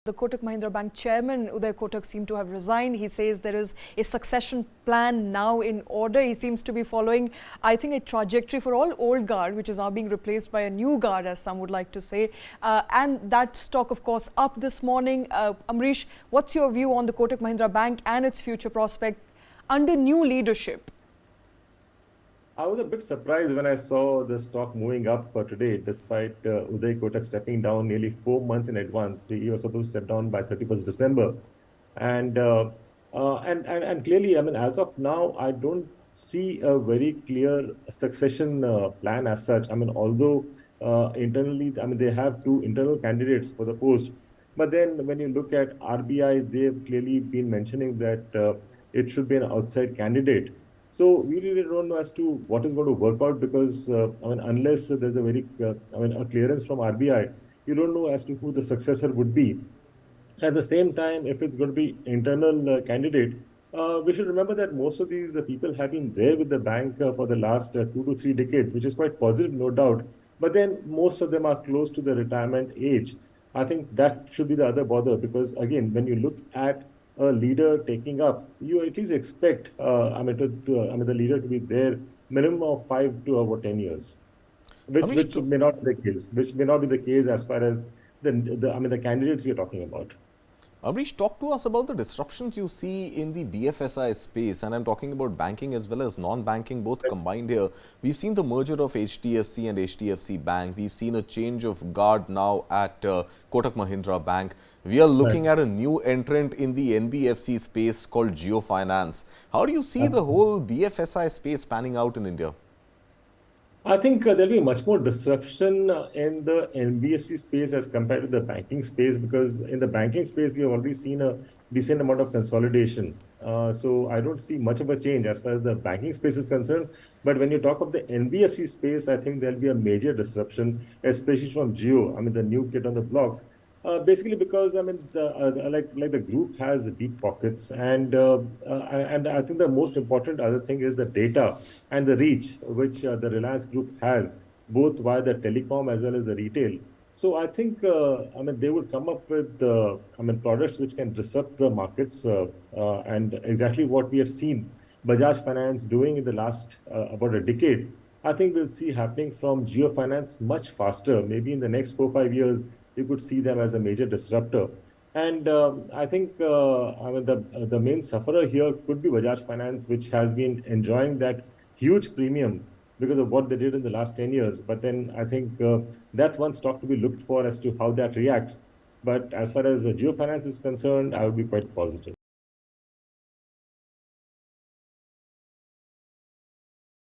The Kotak Mahindra Bank chairman, Uday Kotak, seemed to have resigned. He says there is a succession plan now in order. He seems to be following, I think, a trajectory for all old guard, which is now being replaced by a new guard, as some would like to say. And that stock, of course, up this morning. Ambareesh, what's your view on the Kotak Mahindra Bank and its future prospect under new leadership? I was a bit surprised when I saw the stock moving up today, despite Uday Kotak stepping down nearly 4 months in advance. He was supposed to step down by 31st December. And, and clearly, I mean, as of now, I don't see a very clear succession plan as such. I mean, although internally, I mean, they have two internal candidates for the post. But then when you look at RBI, they've clearly been mentioning that it should be an outside candidate. So we really don't know as to what is going to work out because I mean, unless there's a very a clearance from RBI, you don't know as to who the successor would be. At the same time, if it's going to be internal candidate, we should remember that most of these people have been there with the bank for the last 2 to 3 decades, which is quite positive, no doubt. But then most of them are close to the retirement age. I think that should be the other bother because again, when you look at a leader taking up, you at least expect, the leader to be there minimum of 5 to over 10 years, which may not be the case, which may not be the case as far as the candidates we are talking about. Ambareesh, talk to us about the disruptions you see in the BFSI space, and I'm talking about banking as well as non-banking, both combined here. We've seen the merger of HDFC and HDFC Bank. We've seen a change of guard now at Kotak Mahindra Bank. We are looking at a new entrant in the NBFC space called Jio Finance. How do you see the whole BFSI space panning out in India? I think there'll be much more disruption in the NBFC space as compared to the banking space because in the banking space, we have already seen a decent amount of consolidation. So I don't see much of a change as far as the banking space is concerned. But when you talk of the NBFC space, I think there'll be a major disruption, especially from Jio. I mean, the new kid on the block. Basically, because I mean, the group has deep pockets, and I think the most important other thing is the data and the reach which the Reliance Group has, both via the telecom as well as the retail. So I think I mean they would come up with products which can disrupt the markets, and exactly what we have seen Bajaj Finance doing in the last about a decade. I think we'll see happening from Jio Finance much faster. Maybe in the next 4 5 years you could see them as a major disruptor. And I think the main sufferer here could be Bajaj Finance, which has been enjoying that huge premium because of what they did in the last 10 years. But then I think that's one stock to be looked for as to how that reacts. But as far as Jio Finance is concerned, I would be quite positive.